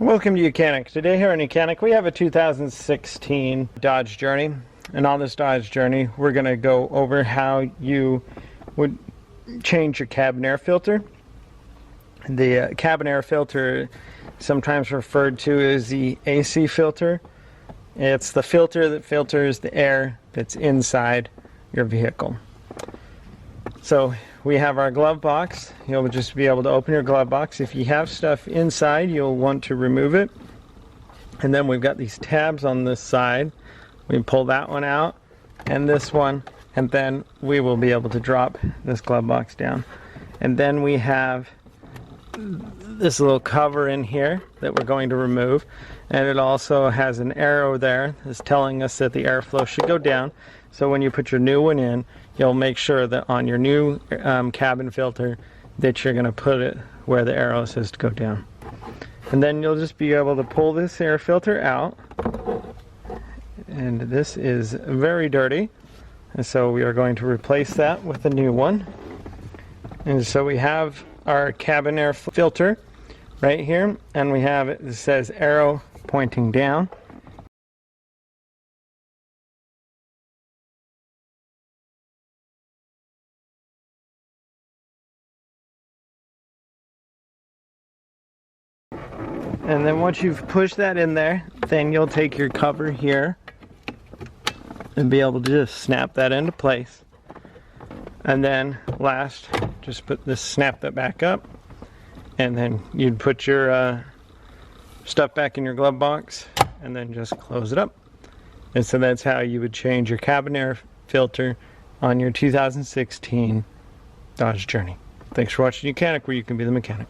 Welcome to YOUCANIC. Today here on YOUCANIC we have a 2016 Dodge Journey, and on this Dodge Journey we're going to go over how you would change your cabin air filter. The cabin air filter, sometimes referred to as the AC filter. It's the filter that filters the air that's inside your vehicle. So we have our glove box. You'll just be able to open your glove box. If you have stuff inside, you'll want to remove it. And then we've got these tabs on this side. We pull that one out and this one, and then we will be able to drop this glove box down. And then we have this little cover in here that we're going to remove, and it also has an arrow there that's telling us that the airflow should go down. So when you put your new one in, you'll make sure that on your new cabin filter that you're going to put it where the arrow says to go down. And then you'll just be able to pull this air filter out, and this is very dirty, and so we are going to replace that with a new one. And so we have our cabin air filter right here, and we have it says arrow pointing down. And then once you've pushed that in there, then you'll take your cover here and be able to just snap that into place. And then last, just snap that back up, and then you'd put your stuff back in your glove box and then just close it up. And so that's how you would change your cabin air filter on your 2016 Dodge Journey. Thanks for watching YOUCANIC, where you can be the mechanic.